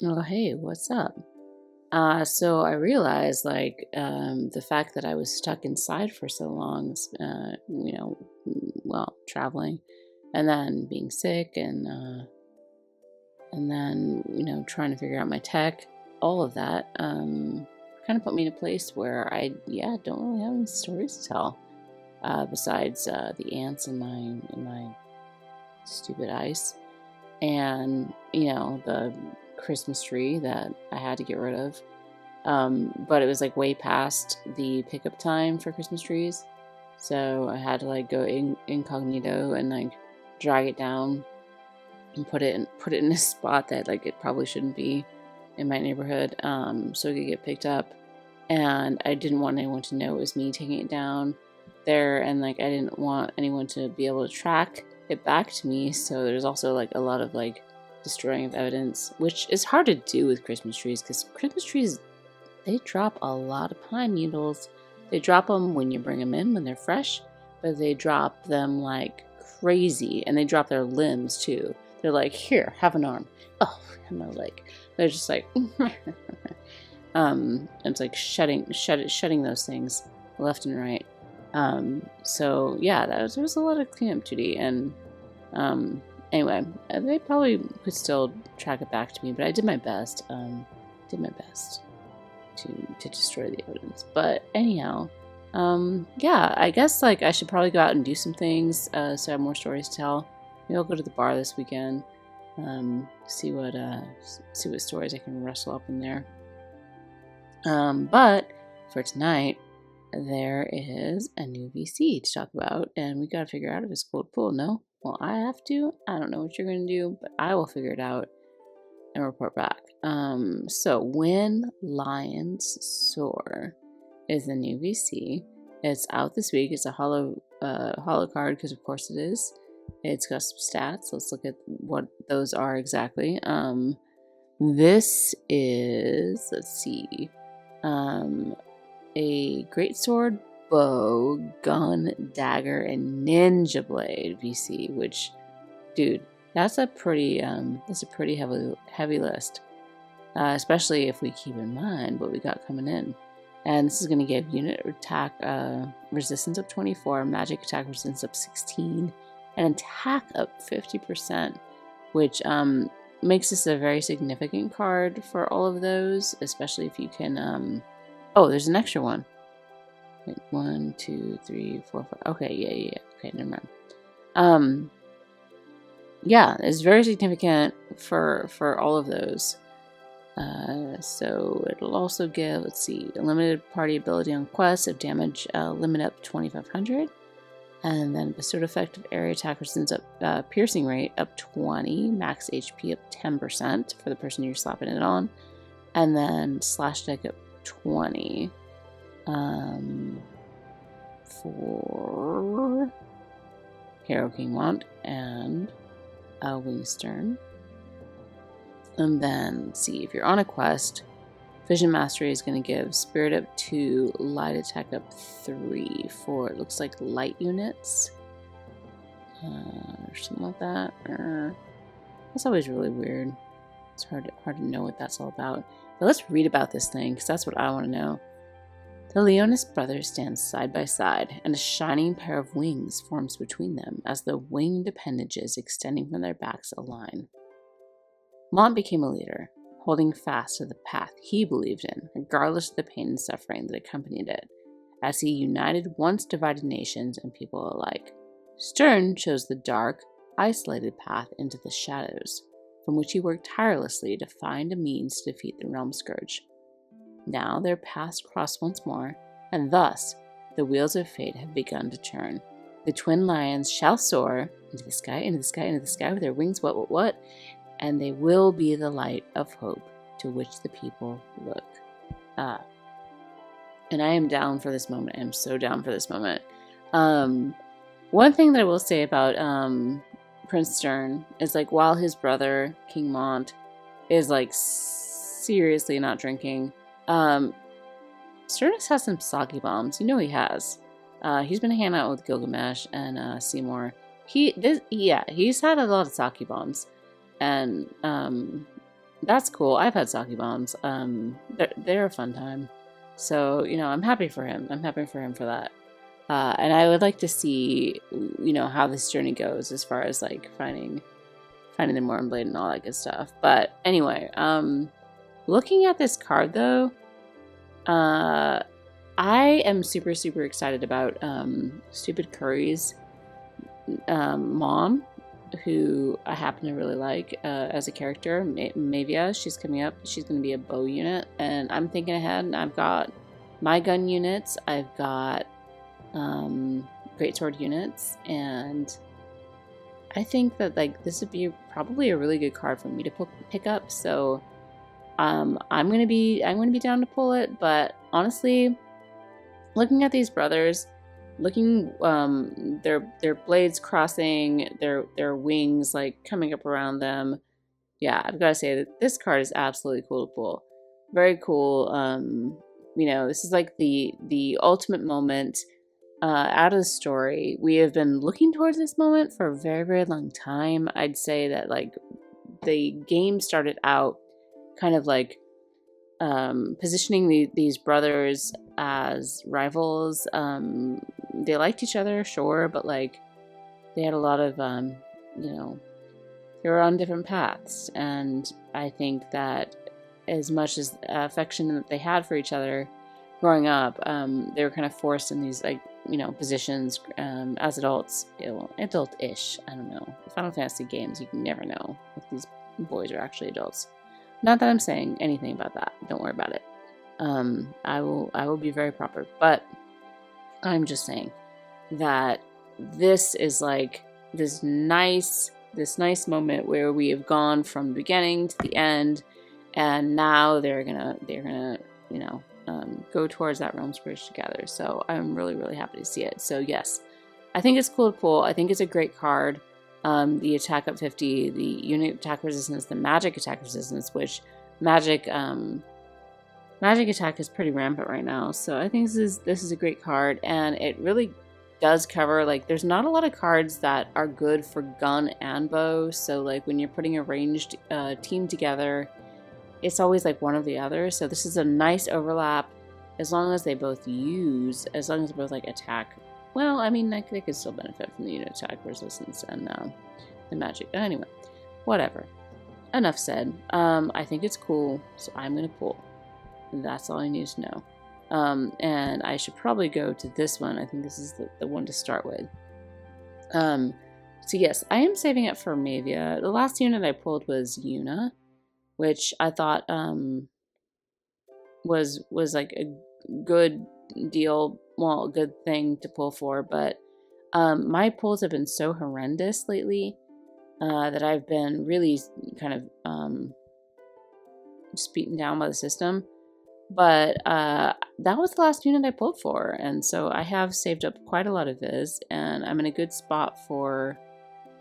Oh, hey, what's up? So I realized, the fact that I was stuck inside for so long, well, traveling, and then being sick, and then trying to figure out my tech, all of that, kind of put me in a place where I don't really have any stories to tell, besides the ants in my stupid ice, and the Christmas tree that I had to get rid of. But it was like way past the pickup time for Christmas trees. So I had to like go incognito and like drag it down and put it in a spot that like it probably shouldn't be in my neighborhood. So it could get picked up. And I didn't want anyone to know it was me taking it down there, and like I didn't want anyone to be able to track it back to me. So there's also like a lot of like destroying of evidence, which is hard to do with Christmas trees because Christmas trees, they drop a lot of pine needles. They drop them when you bring them in when they're fresh, but they drop them like crazy, and they drop their limbs too. They're like, here, have an arm. Oh, have a leg. They're just like, it's like shutting those things left and right. So yeah, there was a lot of cleanup duty, and anyway, they probably could still track it back to me, but I did my best. To destroy the evidence. But anyhow, yeah, I guess like I should probably go out and do some things, so I have more stories to tell. Maybe I'll go to the bar this weekend, see what stories I can rustle up in there. But for tonight, there is a new VC to talk about, and we gotta figure out if it's cold pool. No, well, I have to. I don't know what you're gonna do, but I will figure it out and report back. So When Lions Soar is the new VC. It's out this week. It's a holo card because of course it is. It's got some stats. Let's look at what those are exactly. This is, let's see, a great sword, bow, gun, dagger, and ninja blade VC. Which, dude, that's a pretty heavy list, especially if we keep in mind what we got coming in. And this is going to give unit attack resistance up 24, magic attack resistance up 16, and attack up 50%, which makes this a very significant card for all of those, especially if you can. Oh, there's an extra one. 1, 2, 3, 4, 5. Okay, yeah. Okay, never mind. Yeah, it's very significant for all of those. So it'll also give, let's see, a limited party ability on quests of damage limit up 2500, and then bestowed effective area attack resistance up piercing rate up 20, max HP up 10% for the person you're slapping it on, and then slash deck up 20 for Hero King Mont and Wingstern. And then, let's see, if you're on a quest, Vision Mastery is going to give Spirit up 2, Light Attack up 3 for, it looks like, light units. Or something like that. That's always really weird. It's hard to know what that's all about. But let's read about this thing, because that's what I want to know. The Leonis brothers stand side by side, and a shining pair of wings forms between them as the winged appendages extending from their backs align. Mont became a leader, holding fast to the path he believed in, regardless of the pain and suffering that accompanied it, as he united once divided nations and people alike. Stern chose the dark, isolated path into the shadows, from which he worked tirelessly to find a means to defeat the Realm Scourge. Now their paths cross once more, and thus the wheels of fate have begun to turn. The twin lions shall soar into the sky, into the sky, into the sky with their wings, what? And they will be the light of hope to which the people look. And I am down for this moment. I am so down for this moment. One thing that I will say about Prince Stern is, like, while his brother, King Mont, is, like, seriously not drinking, Sternus has some sake bombs. You know he has. He's been hanging out with Gilgamesh and Seymour. He's had a lot of sake bombs. And that's cool. I've had sake bombs. They're a fun time. So, I'm happy for him. I'm happy for him for that. And I would like to see, how this journey goes as far as like finding the Morn Blade and all that good stuff. But anyway, looking at this card though, I am super, super excited about Stupid Curry's mom, who I happen to really like as a character, Mavia. She's coming up. She's going to be a bow unit, and I'm thinking ahead, and I've got my gun units. I've got greatsword units, and I think that like this would be probably a really good card for me to pick up. So I'm gonna be down to pull it. But honestly, looking at these brothers, looking their blades crossing, their wings like coming up around them, yeah, I've got to say that this card is absolutely cool to pull. Very cool. This is like the ultimate moment out of the story. We have been looking towards this moment for a very, very long time. I'd say that like the game started out kind of like positioning these brothers as rivals. They liked each other, sure, but like they had a lot of they were on different paths, and I think that as much as affection that they had for each other growing up, they were kind of forced in these like positions as adults, adult-ish. I don't know. Final Fantasy games, you can never know if these boys are actually adults. Not that I'm saying anything about that. Don't worry about it. I will be very proper, but I'm just saying that this is like this nice moment where we have gone from the beginning to the end, and now they're gonna go towards that Realms Bridge together. So I'm really, really happy to see it. So yes, I think it's cool to pull. I think it's a great card. The attack up 50, the unit attack resistance, the magic attack resistance, which magic attack is pretty rampant right now. So I think this is a great card, and it really does cover, like, there's not a lot of cards that are good for gun and bow. So like when you're putting a ranged team together, it's always like one or the other. So this is a nice overlap as long as they both like attack. Well, I mean, they could still benefit from the unit attack resistance and the magic. Anyway, whatever. Enough said. I think it's cool, so I'm going to pull. That's all I need to know. And I should probably go to this one. I think this is the one to start with. So yes, I am saving it for Mavia. The last unit I pulled was Yuna, which I thought was like a good deal, well, a good thing to pull for, but my pulls have been so horrendous lately that I've been really kind of just beaten down by the system. But that was the last unit I pulled for, and so I have saved up quite a lot of Viz, and I'm in a good spot for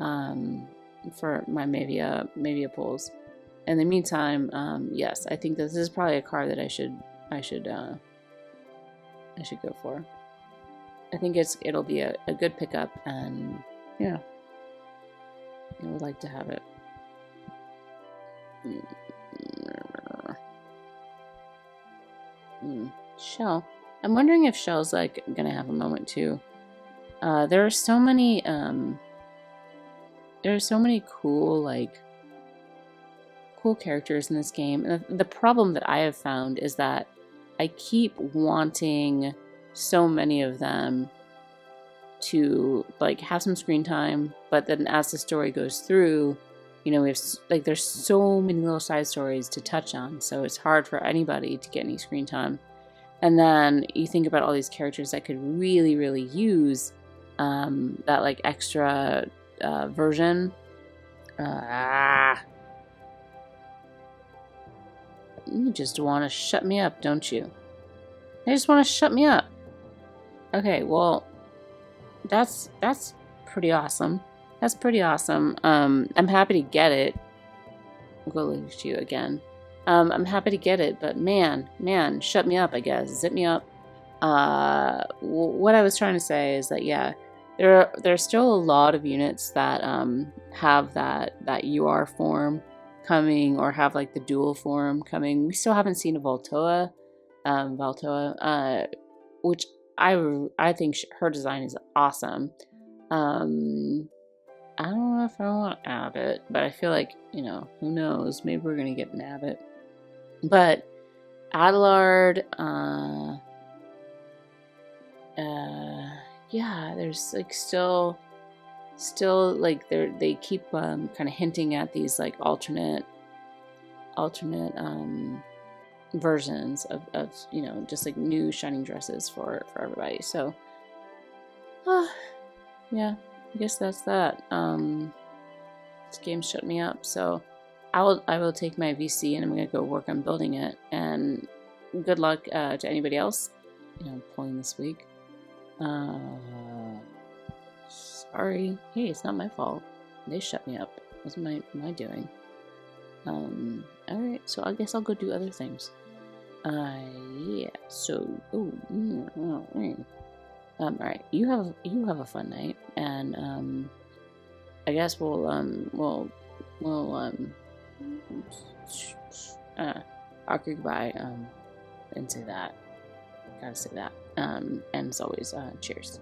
my Mavia pulls. In the meantime, yes, I think this is probably a card that I should go for. I think it'll be a good pickup, and yeah, I would like to have it. Shell. I'm wondering if Shell's like gonna have a moment too. There are so many cool characters in this game, and the problem that I have found is that I keep wanting so many of them to like have some screen time, but then as the story goes through, we have like there's so many little side stories to touch on, so it's hard for anybody to get any screen time. And then you think about all these characters that could really, really use that like extra version. You just want to shut me up, don't you? They just want to shut me up. Okay, well, that's pretty awesome. That's pretty awesome. I'm happy to get it. I'll go look at you again. I'm happy to get it, but man, shut me up, I guess. Zip me up. What I was trying to say is that, yeah, there's still a lot of units that have that UR form coming, or have like the dual form coming. We still haven't seen a Valtoa, which I think her design is awesome. I don't know if I want Abbott, but I feel like, who knows? Maybe we're gonna get an Abbott. But Adelard, yeah, there's like still like they keep kind of hinting at these like alternate versions of just like new shining dresses for everybody. So yeah, I guess that's that. This game shut me up, so I will take my VC and I'm gonna go work on building it. And good luck to anybody else pulling this week. Sorry. Hey, it's not my fault. They shut me up. It wasn't my doing. Alright, so I guess I'll go do other things. Yeah, so alright, you have a fun night, and I guess we'll argue goodbye and say that. Gotta say that. And as always, cheers.